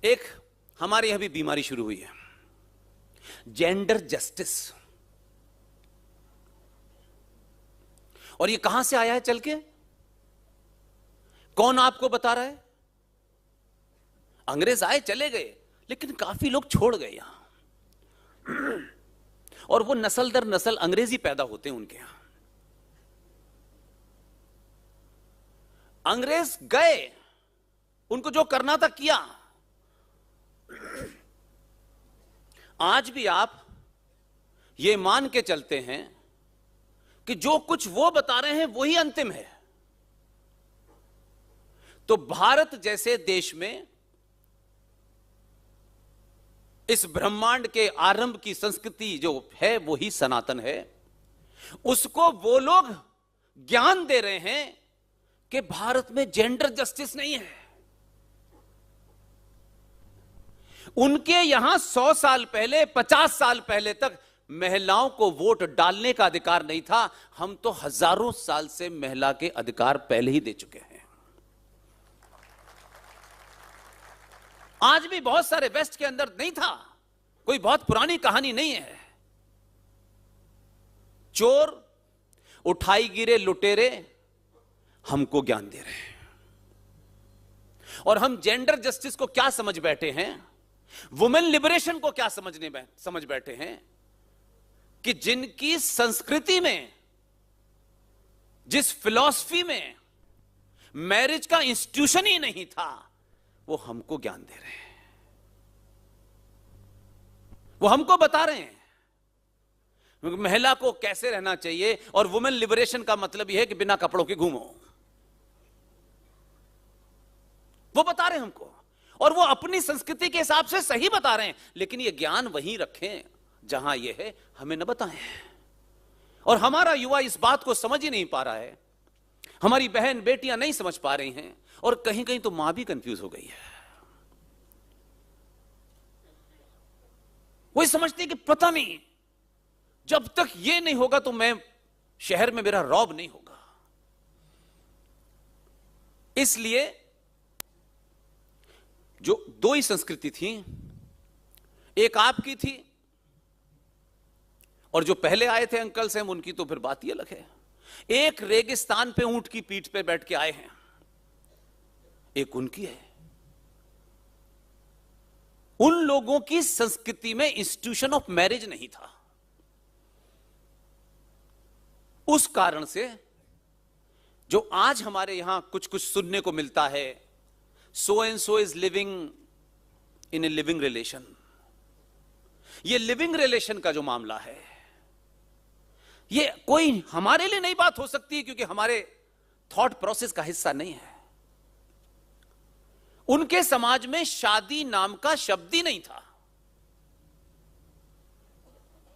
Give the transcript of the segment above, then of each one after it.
एक हमारे यहां भी बीमारी शुरू हुई है, जेंडर जस्टिस। और ये कहां से आया है चल के? कौन आपको बता रहा है? अंग्रेज आए चले गए, लेकिन काफी लोग छोड़ गए यहां। और वो नस्ल दर नस्ल अंग्रेजी पैदा होते हैं उनके यहां। अंग्रेज गए, उनको जो करना था किया। आज भी आप ये मान के चलते हैं कि जो कुछ वो बता रहे हैं वही अंतिम है। तो भारत जैसे देश में इस ब्रह्मांड के आरंभ की संस्कृति जो है वो ही सनातन है। उसको वो लोग ज्ञान दे रहे हैं कि भारत में जेंडर जस्टिस नहीं है। उनके यहां 100 साल पहले, 50 साल पहले तक महिलाओं को वोट डालने का अधिकार नहीं था। हम तो हजारों साल से महिला के अधिकार पहले ही दे चुके हैं। आज भी बहुत सारे वेस्ट के अंदर नहीं था, कोई बहुत पुरानी कहानी नहीं है। चोर, उठाई गिरे लुटेरे हमको ज्ञान दे रहे हैं। और हम जेंडर जस्टिस को क्या समझ बैठे हैं, वुमेन लिबरेशन को क्या समझ बैठे हैं कि जिनकी संस्कृति में, जिस फिलॉसफी में मैरिज का इंस्टीट्यूशन ही नहीं था, वो हमको ज्ञान दे रहे हैं। वो हमको बता रहे हैं महिला को कैसे रहना चाहिए। और वुमेन लिबरेशन का मतलब यह है कि बिना कपड़ों के घूमो। वो बता रहे हैं हमको, और वो अपनी संस्कृति के हिसाब से सही बता रहे हैं। लेकिन ये ज्ञान वहीं रखें जहां ये है, हमें न बताएं। और हमारा युवा इस बात को समझ ही नहीं पा रहा है। हमारी बहन बेटियां नहीं समझ पा रही हैं, और कहीं कहीं तो मां भी कंफ्यूज हो गई है। वो समझती है कि पता नहीं, जब तक ये नहीं होगा तो मैं शहर में, मेरा रौब नहीं होगा। इसलिए जो दो ही संस्कृति थी, एक आपकी थी और जो पहले आए थे अंकल से, उनकी तो फिर बात ही अलग है। एक रेगिस्तान पे ऊंट की पीठ पे बैठ के आए हैं, एक उनकी है। उन लोगों की संस्कृति में इंस्टीट्यूशन ऑफ मैरिज नहीं था। उस कारण से जो आज हमारे यहां कुछ कुछ सुनने को मिलता है, so and so is living in a living relation, ये लिविंग रिलेशन का जो मामला है, ये कोई हमारे लिए नई बात हो सकती है, क्योंकि हमारे थॉट प्रोसेस का हिस्सा नहीं है। उनके समाज में शादी नाम का शब्द ही नहीं था।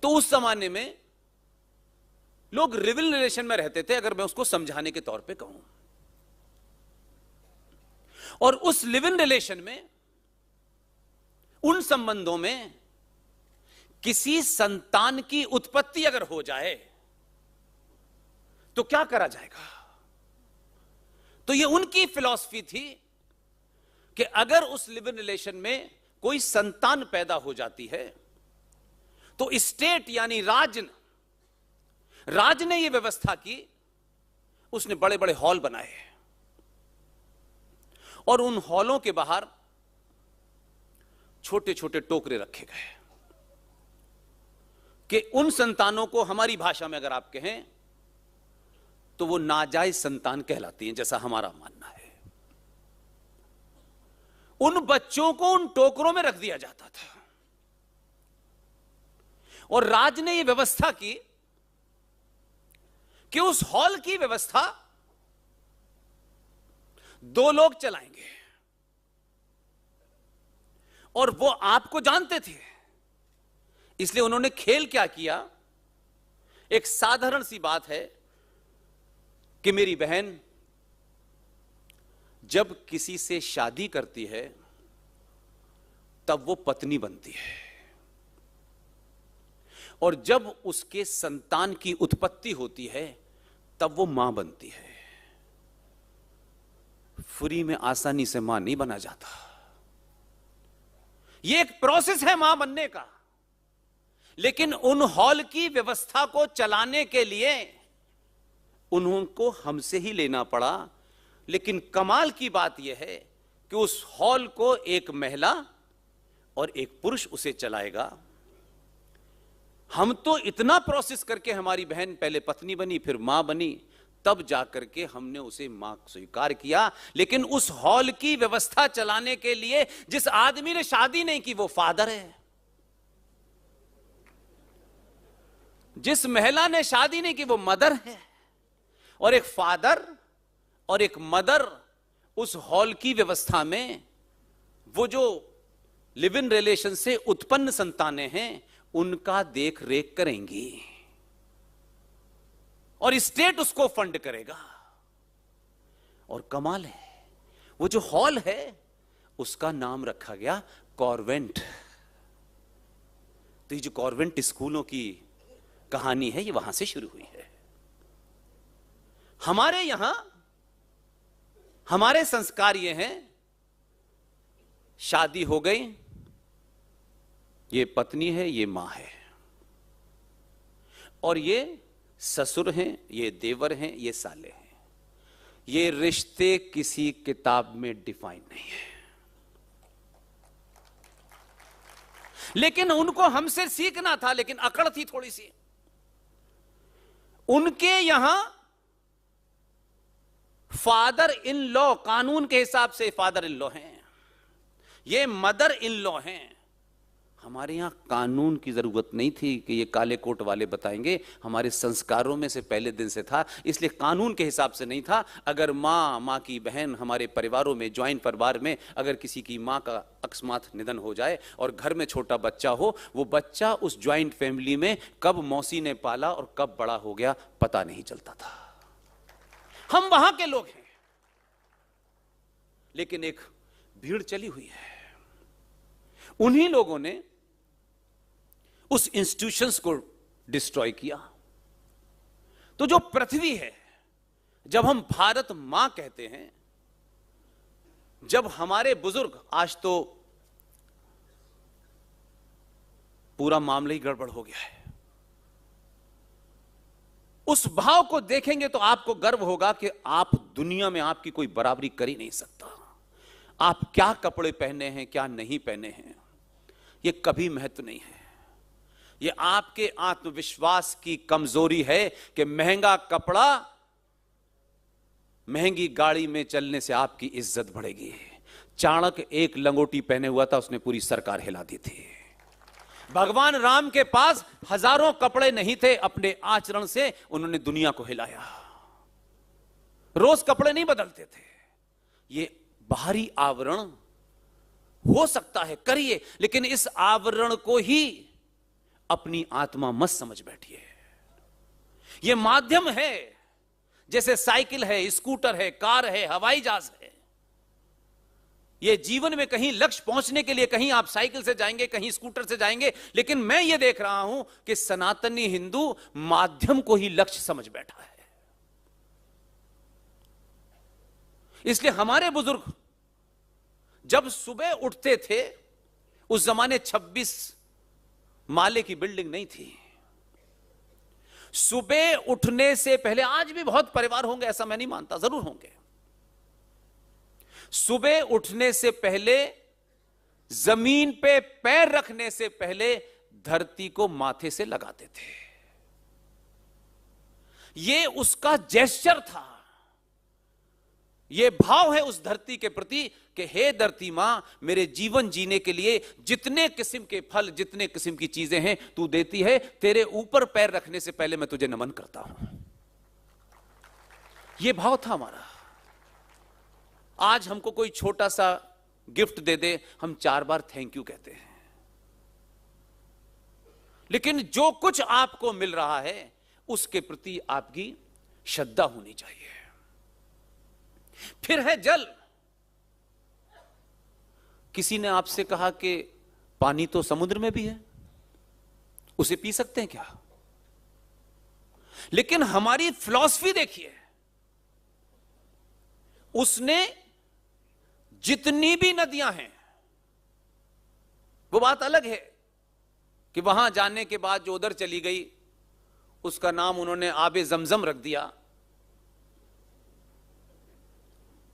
तो उस जमाने में लोग लिविंग रिलेशन में रहते थे, अगर मैं उसको समझाने के तौर पे कहूं। और उस लिविंग रिलेशन में, उन संबंधों में किसी संतान की उत्पत्ति अगर हो जाए तो क्या करा जाएगा? तो ये उनकी फिलॉसफी थी कि अगर उस लिविंग रिलेशन में कोई संतान पैदा हो जाती है तो स्टेट यानी राज ने यह व्यवस्था की, उसने बड़े बड़े हॉल बनाए और उन हॉलों के बाहर छोटे छोटे टोकरे रखे गए कि उन संतानों को, हमारी भाषा में अगर आप कहें तो वो नाजायज संतान कहलाती हैं, जैसा हमारा मानना है। उन बच्चों को उन टोकरों में रख दिया जाता था और राज ने यह व्यवस्था की कि उस हॉल की व्यवस्था 2 लोग चलाएंगे। और वो आपको जानते थे, इसलिए उन्होंने खेल क्या किया, एक साधारण सी बात है कि मेरी बहन जब किसी से शादी करती है तब वो पत्नी बनती है, और जब उसके संतान की उत्पत्ति होती है तब वो मां बनती है। फ्री में आसानी से मां नहीं बना जाता। ये एक प्रोसेस है मां बनने का, लेकिन उन हॉल की व्यवस्था को चलाने के लिए उनको हमसे ही लेना पड़ा। लेकिन कमाल की बात यह है कि उस हॉल को एक महिला और एक पुरुष उसे चलाएगा। हम तो इतना प्रोसेस करके हमारी बहन पहले पत्नी बनी, फिर मां बनी, तब जाकर के हमने उसे मां स्वीकार किया। लेकिन उस हॉल की व्यवस्था चलाने के लिए जिस आदमी ने शादी नहीं की वो फादर है, जिस महिला ने शादी नहीं की वो मदर है। और एक फादर और एक मदर उस हॉल की व्यवस्था में वो जो लिव इन रिलेशन से उत्पन्न संतानें हैं उनका देख रेख करेंगी और स्टेट उसको फंड करेगा। और कमाल है, वो जो हॉल है उसका नाम रखा गया कॉन्वेंट। तो ये जो कॉन्वेंट स्कूलों की कहानी है ये वहां से शुरू हुई है। हमारे यहां हमारे संस्कार ये हैं, शादी हो गई, ये पत्नी है, ये मां है, और ये ससुर हैं, ये देवर हैं, ये साले हैं। ये रिश्ते किसी किताब में डिफाइन नहीं है, लेकिन उनको हमसे सीखना था। लेकिन अकड़ थी थोड़ी सी। उनके यहां फादर इन लॉ, कानून के हिसाब से फादर इन लॉ हैं, ये मदर इन लॉ हैं। हमारे यहां कानून की जरूरत नहीं थी कि ये काले कोट वाले बताएंगे, हमारे संस्कारों में से पहले दिन से था, इसलिए कानून के हिसाब से नहीं था। अगर मां की बहन, हमारे परिवारों में, ज्वाइंट परिवार में अगर किसी की मां का अकस्मात निधन हो जाए और घर में छोटा बच्चा हो, वो बच्चा उस ज्वाइंट फैमिली में कब मौसी ने पाला और कब बड़ा हो गया पता नहीं चलता था। हम वहां के लोग हैं, लेकिन एक भीड़ चली हुई है। उन्हीं लोगों ने उस इंस्टीट्यूशंस को डिस्ट्रॉय किया। तो जो पृथ्वी है, जब हम भारत मां कहते हैं, जब हमारे बुजुर्ग, आज तो पूरा मामला ही गड़बड़ हो गया है, उस भाव को देखेंगे तो आपको गर्व होगा कि आप दुनिया में आपकी कोई बराबरी कर ही नहीं सकता। आप क्या कपड़े पहने हैं, क्या नहीं पहने हैं, यह कभी महत्व नहीं है। यह आपके आत्मविश्वास की कमजोरी है कि महंगा कपड़ा, महंगी गाड़ी में चलने से आपकी इज्जत बढ़ेगी। चाणक्य एक लंगोटी पहने हुआ था, उसने पूरी सरकार हिला दी थी। भगवान राम के पास हजारों कपड़े नहीं थे, अपने आचरण से उन्होंने दुनिया को हिलाया। रोज कपड़े नहीं बदलते थे। ये बाहरी आवरण हो सकता है, करिए, लेकिन इस आवरण को ही अपनी आत्मा मत समझ बैठिए। यह माध्यम है, जैसे साइकिल है, स्कूटर है, कार है, हवाई जहाज है। ये जीवन में कहीं लक्ष्य पहुंचने के लिए कहीं आप साइकिल से जाएंगे, कहीं स्कूटर से जाएंगे, लेकिन मैं ये देख रहा हूं कि सनातनी हिंदू माध्यम को ही लक्ष्य समझ बैठा है। इसलिए हमारे बुजुर्ग जब सुबह उठते थे, उस जमाने 26 माले की बिल्डिंग नहीं थी। सुबह उठने से पहले, आज भी बहुत परिवार होंगे ऐसा मैं नहीं मानता, जरूर होंगे, सुबह उठने से पहले, जमीन पे पैर रखने से पहले धरती को माथे से लगाते थे। यह उसका जेस्चर था, यह भाव है उस धरती के प्रति कि हे धरती मां, मेरे जीवन जीने के लिए जितने किस्म के फल, जितने किस्म की चीजें हैं तू देती है, तेरे ऊपर पैर रखने से पहले मैं तुझे नमन करता हूं। यह भाव था हमारा। आज हमको कोई छोटा सा गिफ्ट दे दे, हम 4 बार थैंक यू कहते हैं। लेकिन जो कुछ आपको मिल रहा है उसके प्रति आपकी श्रद्धा होनी चाहिए। फिर है जल। किसी ने आपसे कहा कि पानी तो समुद्र में भी है, उसे पी सकते हैं क्या? लेकिन हमारी फिलॉसफी देखिए, उसने जितनी भी नदियां हैं वो बात अलग है कि वहां जाने के बाद जो उधर चली गई उसका नाम उन्होंने आबे जमजम रख दिया।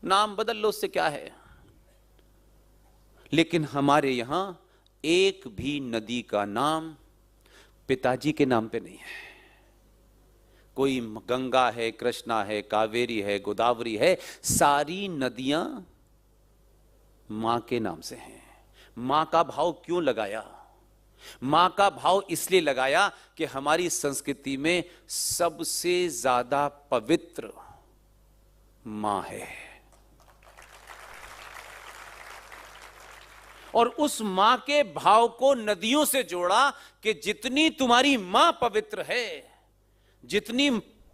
नाम बदल लो, उससे क्या है। लेकिन हमारे यहां एक भी नदी का नाम पिताजी के नाम पे नहीं है। कोई गंगा है, कृष्णा है, कावेरी है, गोदावरी है, सारी नदियां मां के नाम से हैं। मां का भाव क्यों लगाया? मां का भाव इसलिए लगाया कि हमारी संस्कृति में सबसे ज्यादा पवित्र मां है, और उस मां के भाव को नदियों से जोड़ा कि जितनी तुम्हारी मां पवित्र है, जितनी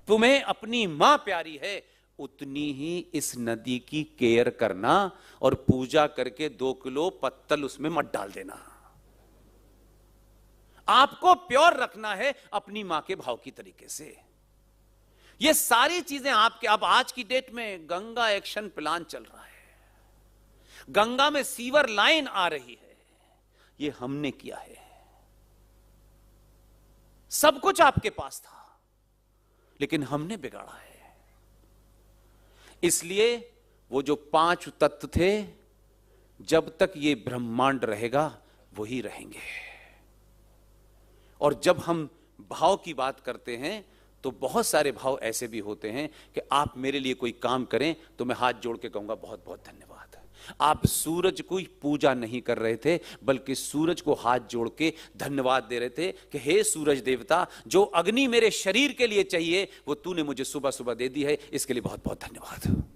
तुम्हें अपनी मां प्यारी है, उतनी ही इस नदी की केयर करना और पूजा करके 2 किलो पत्तल उसमें मत डाल देना। आपको प्योर रखना है अपनी मां के भाव की तरीके से। ये सारी चीजें आपके, अब आज की डेट में गंगा एक्शन प्लान चल रहा है, गंगा में सीवर लाइन आ रही है, ये हमने किया है। सब कुछ आपके पास था लेकिन हमने बिगाड़ा है। इसलिए वो जो 5 तत्व थे, जब तक ये ब्रह्मांड रहेगा वही रहेंगे। और जब हम भाव की बात करते हैं तो बहुत सारे भाव ऐसे भी होते हैं कि आप मेरे लिए कोई काम करें तो मैं हाथ जोड़ के कहूंगा बहुत बहुत धन्यवाद। आप सूरज को पूजा नहीं कर रहे थे, बल्कि सूरज को हाथ जोड़ के धन्यवाद दे रहे थे कि हे सूरज देवता, जो अग्नि मेरे शरीर के लिए चाहिए वो तूने मुझे सुबह सुबह दे दी है, इसके लिए बहुत बहुत धन्यवाद।